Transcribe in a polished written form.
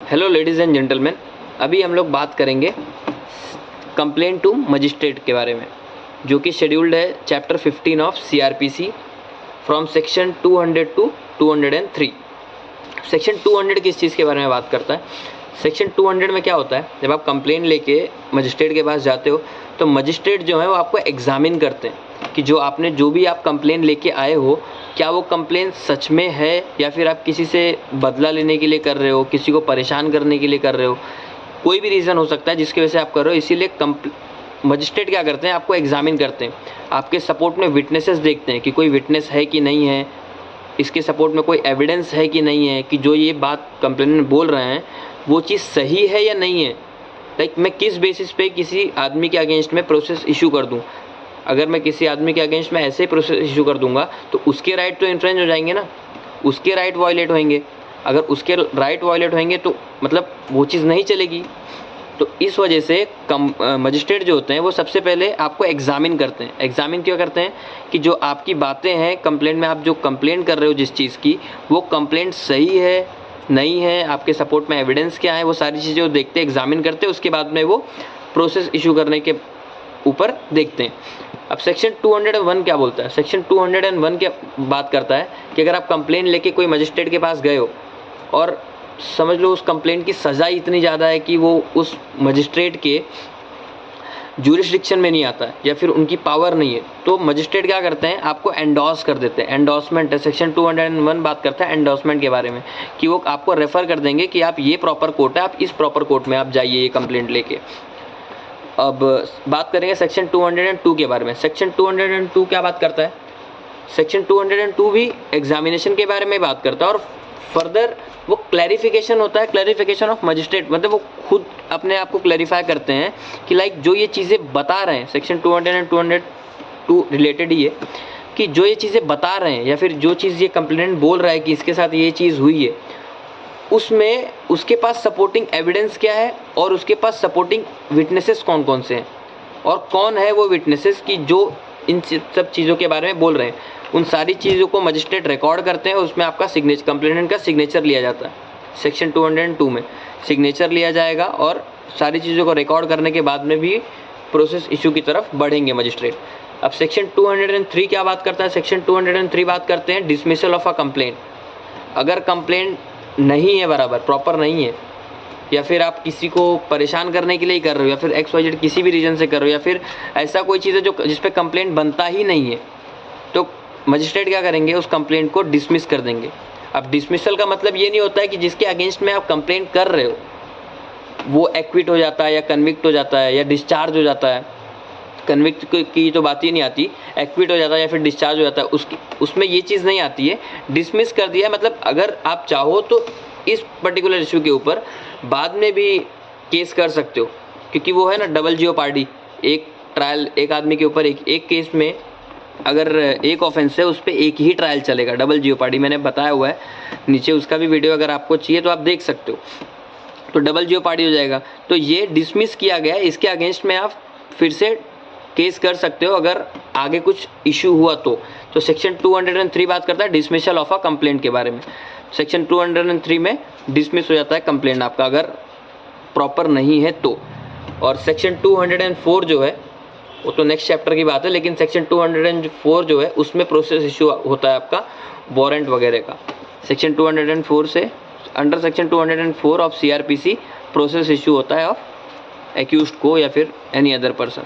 Hello ladies and gentleman, अभी हम लोग बात करेंगे कंप्लेंट टू मजिस्ट्रेट के बारे में, जो कि शेड्यूल्ड है chapter 15 of CrPC from section 200 to 203। Section 200 किस चीज़ के बारे में बात करता है? सेक्शन 200 में क्या होता है, जब आप कंप्लेंट लेके मजिस्ट्रेट के पास जाते हो तो मजिस्ट्रेट जो है वो आपको एग्जामिन करते हैं कि जो भी आप कंप्लेंट लेके आए हो, क्या वो कंप्लेंट सच में है या फिर आप किसी से बदला लेने के लिए कर रहे हो, किसी को परेशान करने के लिए कर रहे हो। कोई भी रीज़न हो सकता है जिसकी वजह से आप कर रहे हो। इसीलिए मजिस्ट्रेट क्या करते हैं, आपको एग्जामिन करते हैं, आपके सपोर्ट में विटनेसेस देखते हैं कि कोई विटनेस है कि नहीं है, इसके सपोर्ट में कोई एविडेंस है कि नहीं है, कि जो ये बात कंप्लेंट में बोल रहे हैं वो चीज़ सही है या नहीं है। लाइक मैं किस बेसिस पे किसी आदमी के अगेंस्ट में प्रोसेस इशू कर दूं। अगर मैं किसी आदमी के अगेंस्ट में ऐसे प्रोसेस इशू कर दूंगा तो उसके राइट तो इन्फ्रेंज हो जाएंगे ना, उसके राइट वायलेट होंगे। अगर उसके राइट वायलेट होंगे तो मतलब वो चीज़ नहीं चलेगी। तो इस वजह से मजिस्ट्रेट जो होते हैं वो सबसे पहले आपको एग्जामिन करते हैं। एग्जामिन क्यों करते हैं कि जो आपकी बातें हैं कंप्लेंट में, आप जो कंप्लेंट कर रहे हो जिस चीज़ की, वो कंप्लेंट सही है नहीं है, आपके सपोर्ट में एविडेंस क्या है, वो सारी चीज़ें वो देखते हैं, एग्जामिन करते हैं। उसके बाद में वो प्रोसेस इशू करने के ऊपर देखते हैं। अब सेक्शन 201 क्या बोलता है? सेक्शन 201 क्या बात करता है कि अगर आप कंप्लेंट लेके कोई मजिस्ट्रेट के पास गए हो और समझ लो उस कंप्लेंट की सज़ा इतनी ज़्यादा है कि वो उस मजिस्ट्रेट के ज्यूरिसडिक्शन में नहीं आता है या फिर उनकी पावर नहीं है, तो मजिस्ट्रेट क्या करते हैं, आपको एंडोर्स कर देते हैं। एंडोर्समेंट है, सेक्शन 201 बात करता है एंडोर्समेंट के बारे में, कि वो आपको रेफ़र कर देंगे कि आप ये प्रॉपर कोर्ट है, आप इस प्रॉपर कोर्ट में आप जाइए ये कंप्लेंट लेके। अब बात करेंगे सेक्शन 202 के बारे में। सेक्शन 202 क्या बात करता है? सेक्शन 202 भी एग्जामिनेशन के बारे में बात करता है और फर्दर वो क्लैरिफिकेशन होता है, क्लैरिफिकेशन ऑफ मजिस्ट्रेट, मतलब वो खुद अपने आप को क्लैरिफाई करते हैं कि लाइक जो ये चीज़ें बता रहे हैं, सेक्शन 202 रिलेटेड ही है कि जो ये चीज़ें बता रहे हैं या फिर जो चीज़ ये कंप्लेनेंट बोल रहा है कि इसके साथ ये चीज़ हुई है, उसमें उसके पास सपोर्टिंग एविडेंस क्या है और उसके पास सपोर्टिंग विटनेसेस कौन कौन से हैं और कौन है वो विटनेसेस कि जो इन सब चीज़ों के बारे में बोल रहे हैं। उन सारी चीज़ों को मजिस्ट्रेट रिकॉर्ड करते हैं, उसमें आपका सिग्नेचर, कंप्लेनेंट का सिग्नेचर लिया जाता है। सेक्शन 202 में सिग्नेचर लिया जाएगा और सारी चीज़ों को रिकॉर्ड करने के बाद में भी प्रोसेस इशू की तरफ बढ़ेंगे मजिस्ट्रेट। अब सेक्शन 203 क्या बात करता है? सेक्शन 203 बात करते हैं डिसमिसल ऑफ अ कंप्लेंट। अगर कंप्लेंट नहीं है, बराबर प्रॉपर नहीं है, या फिर आप किसी को परेशान करने के लिए ही कर रहे हो, या फिर XYZ किसी भी रीज़न से कर रहे हो, या फिर ऐसा कोई चीज़ है जो जिस पे कंप्लेंट बनता ही नहीं है, तो मजिस्ट्रेट क्या करेंगे, उस कंप्लेंट को डिसमिस कर देंगे। अब डिसमिसल का मतलब ये नहीं होता है कि जिसके अगेंस्ट में आप कंप्लेंट कर रहे हो वो एक्विट हो जाता है या कन्विक्ट हो जाता है या डिस्चार्ज हो जाता है। कन्विक्ट की तो बात ही नहीं आती, एक्विट हो जाता है या फिर डिस्चार्ज हो जाता है, उसमें ये चीज़ नहीं आती है। डिसमिस कर दिया मतलब अगर आप चाहो तो इस पर्टिकुलर इशू के ऊपर बाद में भी केस कर सकते हो, क्योंकि वो है ना डबल जियोपार्डी, एक ट्रायल एक आदमी के ऊपर एक केस में अगर एक ऑफेंस है उस पर एक ही ट्रायल चलेगा। डबल जियोपार्डी मैंने बताया हुआ है नीचे, उसका भी वीडियो अगर आपको चाहिए तो आप देख सकते हो। तो डबल जियोपार्डी हो जाएगा। तो ये डिसमिस किया गया है, इसके अगेंस्ट में आप फिर से केस कर सकते हो अगर आगे कुछ इशू हुआ तो सेक्शन 203 बात करता है डिसमिसल ऑफ अ कंप्लेंट के बारे में। सेक्शन 203 में डिसमिस हो जाता है कंप्लेंट आपका अगर प्रॉपर नहीं है तो। और सेक्शन 204 जो है वो तो नेक्स्ट चैप्टर की बात है, लेकिन सेक्शन 204 जो है उसमें प्रोसेस इशू होता है आपका वारंट वगैरह का। सेक्शन 204 से under section 204 of CRPC process issue होता है ऑफ एक्यूज्ड को या फिर एनी अदर पर्सन।